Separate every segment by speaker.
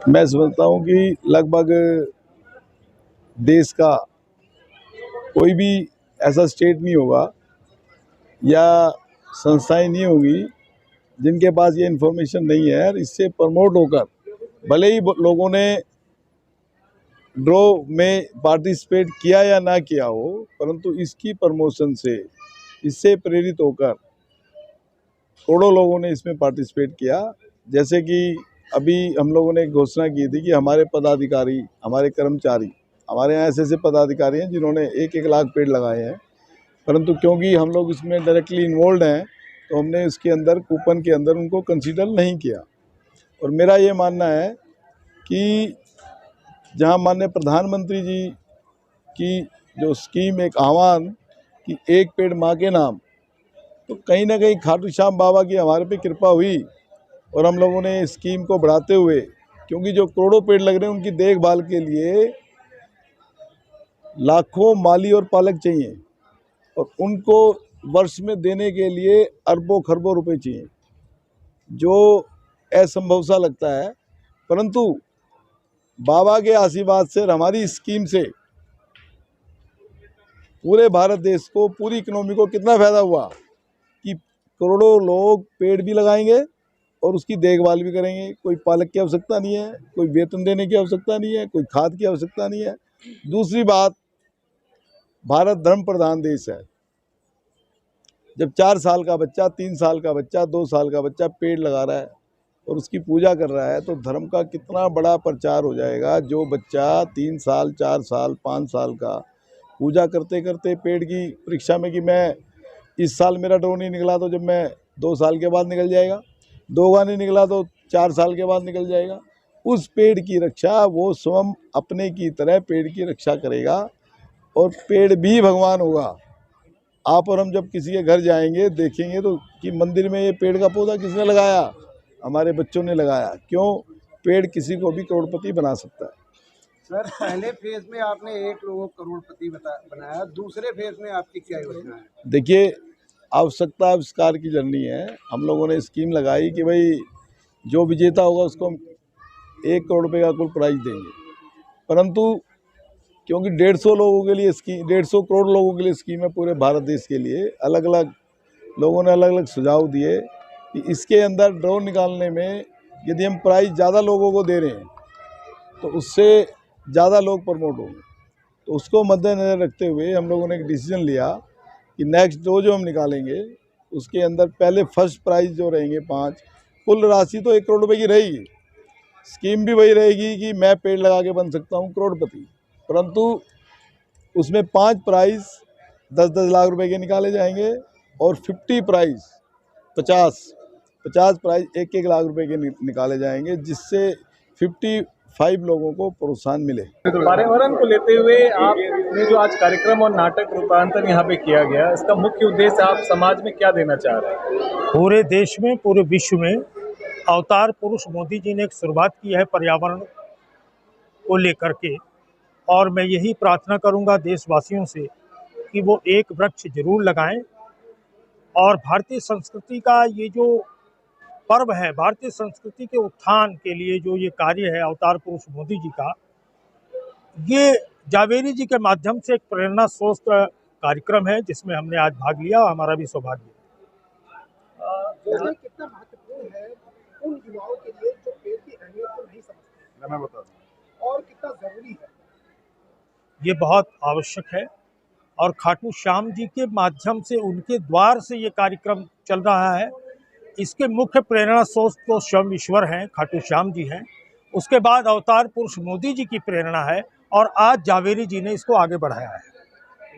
Speaker 1: मैं समझता हूँ कि लगभग देश का कोई भी ऐसा स्टेट नहीं होगा या संस्थाएं नहीं होगी जिनके पास ये इन्फॉर्मेशन नहीं है, और इससे प्रमोट होकर भले ही लोगों ने ड्रॉ में पार्टिसिपेट किया या ना किया हो, परंतु इसकी प्रमोशन से, इससे प्रेरित होकर करोड़ों लोगों ने इसमें पार्टिसिपेट किया। जैसे कि अभी हम लोगों ने घोषणा की थी कि हमारे पदाधिकारी, हमारे कर्मचारी, हमारे यहाँ ऐसे पदाधिकारी हैं जिन्होंने 1-1 लाख पेड़ लगाए हैं, परंतु क्योंकि हम लोग इसमें डायरेक्टली इन्वॉल्व हैं तो हमने इसके अंदर कूपन के अंदर उनको कंसीडर नहीं किया। और मेरा ये मानना है कि जहाँ माननीय प्रधानमंत्री जी की जो स्कीम, एक आह्वान कि एक पेड़ माँ के नाम, तो कहीं ना कहीं खाटू श्याम बाबा की हमारे पे कृपा हुई और हम लोगों ने स्कीम को बढ़ाते हुए, क्योंकि जो करोड़ों पेड़ लग रहे हैं उनकी देखभाल के लिए लाखों माली और पालक चाहिए और उनको वर्ष में देने के लिए अरबों खरबों रुपए चाहिए, जो असंभव सा लगता है। परंतु बाबा के आशीर्वाद से और हमारी स्कीम से पूरे भारत देश को, पूरी इकोनॉमी को कितना फायदा हुआ कि करोड़ों लोग पेड़ भी लगाएंगे और उसकी देखभाल भी करेंगे। कोई पालक की आवश्यकता नहीं है, कोई वेतन देने की आवश्यकता नहीं है, कोई खाद की आवश्यकता नहीं है। दूसरी बात, भारत धर्म प्रधान देश है। जब 4 साल का बच्चा, 3 साल का बच्चा, 2 साल का बच्चा पेड़ लगा रहा है और उसकी पूजा कर रहा है, तो धर्म का कितना बड़ा प्रचार हो जाएगा। जो बच्चा 3 साल, 4 साल, 5 साल का पूजा करते करते पेड़ की परीक्षा में कि मैं इस साल मेरा ड्रॉ नहीं निकला तो जब मैं 2 साल के बाद निकल जाएगा, 2 बार नहीं निकला तो 4 साल के बाद निकल जाएगा, उस पेड़ की रक्षा वो स्वयं अपने की तरह पेड़ की रक्षा करेगा और पेड़ भी भगवान होगा। आप और हम जब किसी के घर जाएंगे देखेंगे तो कि मंदिर में ये पेड़ का पौधा किसने लगाया? हमारे बच्चों ने लगाया। क्यों? पेड़ किसी को भी करोड़पति बना सकता है।
Speaker 2: सर, पहले फेज में आपने 1 लोगों को करोड़पति बनाया, दूसरे फेज में आपकी क्या योजना है?
Speaker 1: देखिए, आवश्यकता आविष्कार की जर्नी है। हम लोगों ने स्कीम लगाई कि भाई जो विजेता होगा उसको हम 1 करोड़ रुपये का कुल प्राइज देंगे, परंतु क्योंकि 150 लोगों के लिए स्कीम, 150 करोड़ लोगों के लिए स्कीम है पूरे भारत देश के लिए, अलग अलग लोगों ने अलग अलग सुझाव दिए कि इसके अंदर ड्रॉ निकालने में यदि हम प्राइज ज़्यादा लोगों को दे रहे हैं तो उससे ज़्यादा लोग प्रमोट होंगे। तो उसको मद्देनज़र रखते हुए हम लोगों ने एक डिसीजन लिया कि नेक्स्ट ड्रॉ जो हम निकालेंगे उसके अंदर पहले फर्स्ट प्राइज जो रहेंगे 5, कुल राशि तो 1 करोड़ रुपये की रहेगी। स्कीम भी वही रहेगी कि मैं पेड़ लगा के बन सकता हूँ करोड़पति, परंतु उसमें 5 प्राइज 10-10 लाख रुपए के निकाले जाएंगे और 50 प्राइज 50 प्राइज 1-1 लाख रुपए के निकाले जाएंगे, जिससे 55 लोगों को प्रोत्साहन मिले।
Speaker 3: पर्यावरण को लेते हुए आपने जो आज कार्यक्रम और नाटक रूपांतरण यहाँ पे किया गया, इसका मुख्य उद्देश्य आप समाज में क्या देना चाह रहे हैं?
Speaker 4: पूरे देश में, पूरे विश्व में अवतार पुरुष मोदी जी ने एक शुरुआत की है पर्यावरण को लेकर के, और मैं यही प्रार्थना करूंगा देशवासियों से कि वो एक वृक्ष जरूर लगाएं। और भारतीय संस्कृति का ये जो पर्व है, भारतीय संस्कृति के उत्थान के लिए जो ये कार्य है अवतार पुरुष मोदी जी का, ये जावेरी जी के माध्यम से एक प्रेरणा स्रोत कार्यक्रम है जिसमें हमने आज भाग लिया और हमारा भी सौभाग्य है।
Speaker 2: कितना महत्वपूर्ण है उन युवाओं के लिए जो पेड़ की अहमियत को नहीं समझते, मैं बता दूं, और कितना जरूरी है
Speaker 4: ये? बहुत आवश्यक है और खाटू श्याम जी के माध्यम से, उनके द्वार से ये कार्यक्रम चल रहा है। इसके मुख्य प्रेरणा स्रोत तो स्वयं ईश्वर हैं, खाटू श्याम जी हैं, उसके बाद अवतार पुरुष मोदी जी की प्रेरणा है और आज जावेरी जी ने इसको आगे बढ़ाया है।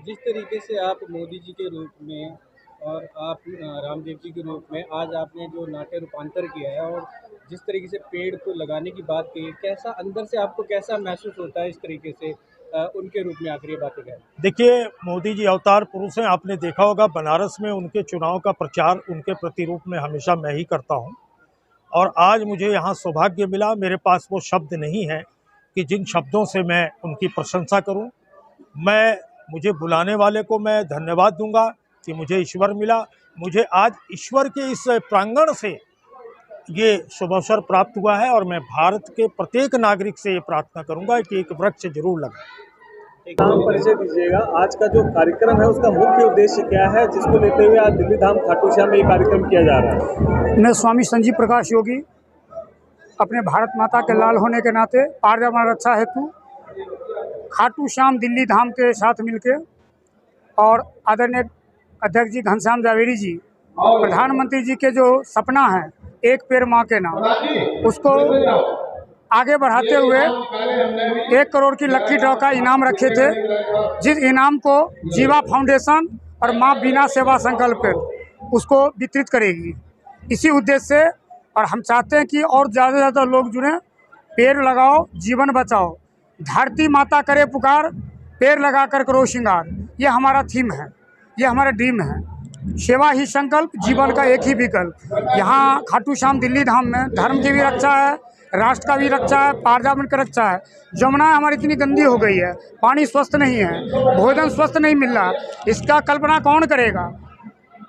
Speaker 5: जिस तरीके से आप मोदी जी के रूप में और आप रामदेव जी के रूप में आज आपने जो नाट्य रूपांतर किया है और जिस तरीके से पेड़ को लगाने की बात की, कैसा अंदर से आपको कैसा महसूस होता है इस तरीके से उनके रूप में आकर ये बातें कहें?
Speaker 4: देखिए, मोदी जी अवतार पुरुष हैं। आपने देखा होगा बनारस में उनके चुनाव का प्रचार उनके प्रतिरूप में हमेशा मैं ही करता हूं, और आज मुझे यहाँ सौभाग्य मिला। मेरे पास वो शब्द नहीं है कि जिन शब्दों से मैं उनकी प्रशंसा करूं। मुझे बुलाने वाले को मैं धन्यवाद दूंगा कि मुझे ईश्वर मिला। मुझे आज ईश्वर के इस प्रांगण से ये शुभ अवसर प्राप्त हुआ है और मैं भारत के प्रत्येक नागरिक से ये प्रार्थना करूंगा कि एक वृक्ष जरूर लगाएं।
Speaker 3: नाम परिचय दीजिएगा, आज का जो कार्यक्रम है उसका मुख्य उद्देश्य क्या है, जिसको लेते हुए आज दिल्ली धाम खाटू श्याम में ये कार्यक्रम किया जा रहा है?
Speaker 6: मैं स्वामी संजीव प्रकाश योगी अपने भारत माता के लाल होने के नाते पर्यावरण रक्षा हेतु खाटू श्याम दिल्ली धाम के साथ मिलके और आदरणीय अध्यक्ष जी घनश्याम जावेरी जी, प्रधानमंत्री जी के जो सपना है एक पेड़ माँ के नाम, उसको आगे बढ़ाते हुए 1 करोड़ की लक्की ड्रॉ का इनाम रखे थे, जिस इनाम को जीवा फाउंडेशन और माँ बीना सेवा संकल्प उसको वितरित करेगी। इसी उद्देश्य से और हम चाहते हैं कि और ज़्यादा से ज़्यादा लोग जुड़ें। पेड़ लगाओ जीवन बचाओ, धरती माता करे पुकार, पेड़ लगा कर करो श्रृंगार, ये हमारा थीम है, ये हमारा ड्रीम है। सेवा ही संकल्प, जीवन का एक ही विकल्प। यहाँ खाटू श्याम दिल्ली धाम में धर्म की भी रक्षा है, राष्ट्र का भी रक्षा है, पर्यावरण की रक्षा है। जमुना हमारी इतनी गंदी हो गई है, पानी स्वस्थ नहीं है, भोजन स्वस्थ नहीं मिल रहा, इसका कल्पना कौन करेगा?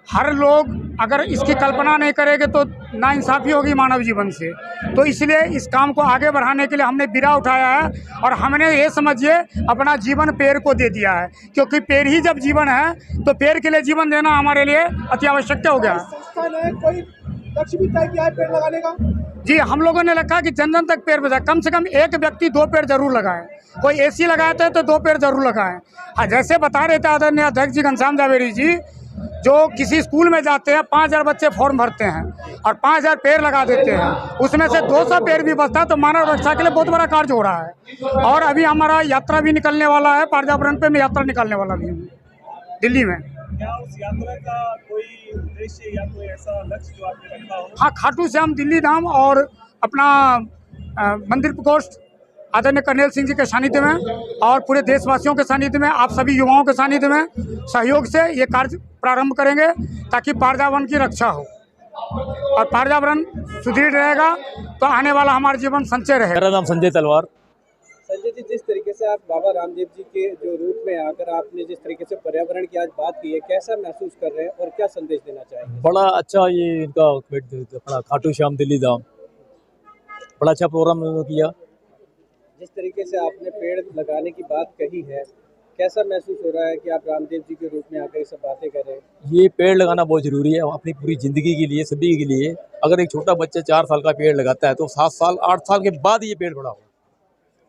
Speaker 6: हर लोग अगर इसकी कल्पना नहीं करेंगे तो नाइंसाफ़ी होगी मानव जीवन से। तो इसलिए इस काम को आगे बढ़ाने के लिए हमने बीड़ा उठाया है और हमने ये समझिए अपना जीवन पेड़ को दे दिया है, क्योंकि पेड़ ही जब जीवन है तो पेड़ के लिए जीवन देना हमारे लिए अति आवश्यक हो गया।
Speaker 2: संस्था ने कोई लक्ष्य भी तय किया है पेड़ लगाने का?
Speaker 6: जी, हम लोगों ने रखा कि जन जन तक पेड़ बचाए, कम से कम एक व्यक्ति 2 पेड़ जरूर लगाए। कोई एसी लगाते हैं तो 2 पेड़ जरूर लगाएं। हाँ, जैसे बता रहे थे आदरणीय अध्यक्ष जी घनश्याम जावेरी जी, जो किसी स्कूल में जाते हैं 5000 बच्चे फॉर्म भरते हैं और 5000 पेड़ लगा देते हैं, उसमें से 200 पेड़ भी बचता है, तो मानव रक्षा के लिए बहुत बड़ा कार्य हो रहा है। और अभी हमारा यात्रा भी निकलने वाला है, पर्यावरण पे मैं यात्रा निकालने वाला भी हूँ दिल्ली में।
Speaker 3: क्या उस यात्रा का कोई उद्देश्य या कोई ऐसा लक्ष्य जो आपने रखा हो?
Speaker 6: हाँ, खाटू श्याम दिल्ली धाम और अपना मंदिर प्रकोष्ठ आदरणीय कर्नैल सिंह जी के सानिध्य में और पूरे देशवासियों के सानिध्य में, आप सभी युवाओं के सानिध्य में सहयोग से ये कार्य प्रारंभ करेंगे ताकि पर्यावरण की रक्षा हो और पर्यावरण सुदृढ़ रहेगा तो आने वाला हमारा जीवन संचय रहेगा।
Speaker 7: मेरा नाम संजय तलवार।
Speaker 5: संजय जी, जिस तरीके से आप बाबा रामदेव जी के जो रूप में आकर आपने जिस तरीके से पर्यावरण की आज बात की है, कैसा महसूस कर रहे हैं और क्या संदेश देना चाहेंगे?
Speaker 7: बड़ा अच्छा ये इनका अपना खाटू श्याम दिल्ली धाम बड़ा अच्छा प्रोग्राम इन्होंने किया।
Speaker 5: जिस तरीके से आपने पेड़ लगाने की बात कही है, कैसा महसूस हो रहा है कि आप रामदेव जी के रूप में आकर ये सब बातें कर रहे हैं?
Speaker 7: ये पेड़ लगाना बहुत ज़रूरी है अपनी पूरी ज़िंदगी के लिए, सभी के लिए। अगर एक छोटा बच्चा 4 साल का पेड़ लगाता है तो 7 साल 8 साल के बाद ये पेड़ बड़ा होगा,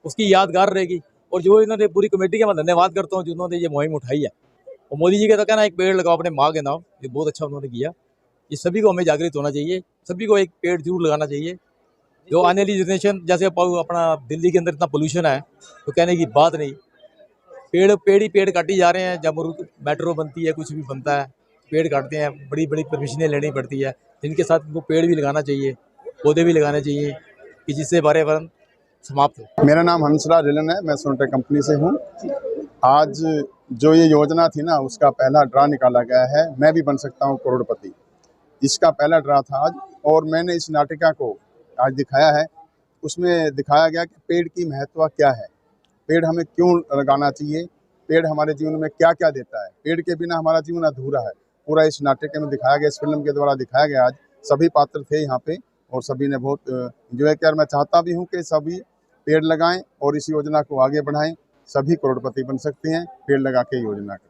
Speaker 7: उसकी यादगार रहेगी। और जो इन्होंने पूरी कमेटी का मैं धन्यवाद करता हूँ जिन्होंने ये मुहिम उठाई है। और मोदी जी का तो कहना एक पेड़ लगाओ अपने माँ के नाम, ये बहुत अच्छा उन्होंने किया। ये सभी को हमें जागृत होना चाहिए, सभी को एक पेड़ जरूर लगाना चाहिए। जो आने वाली जनरेशन, जैसे अपना दिल्ली के अंदर इतना पोल्यूशन है तो कहने की बात नहीं, पेड़ काटी जा रहे हैं। जब मेट्रो बनती है, कुछ भी बनता है, पेड़ काटते हैं, बड़ी बड़ी परमिशनें लेनी पड़ती है, जिनके साथ इनको पेड़ भी लगाना चाहिए, पौधे भी लगाने चाहिए कि जिससे पर्यावरण समाप्त हो।
Speaker 8: मेरा नाम हंसराज हिलन है, मैं सोनटेक कंपनी से हूँ। आज जो ये योजना थी ना, उसका पहला ड्रा निकाला गया है, मैं भी बन सकता हूँ करोड़पति, इसका पहला ड्रा था आज। और मैंने इस नाटिका को आज दिखाया है, उसमें दिखाया गया कि पेड़ की महत्व क्या है, पेड़ हमें क्यों लगाना चाहिए, पेड़ हमारे जीवन में क्या क्या देता है, पेड़ के बिना हमारा जीवन अधूरा है। पूरा इस नाटक में दिखाया गया, इस फिल्म के द्वारा दिखाया गया। आज सभी पात्र थे यहाँ पे और सभी ने बहुत एंजॉय किया। मैं चाहता भी हूँ कि सभी पेड़ लगाएं और इस योजना को आगे बढ़ाएं। सभी करोड़पति बन सकते हैं पेड़ लगा के योजना का।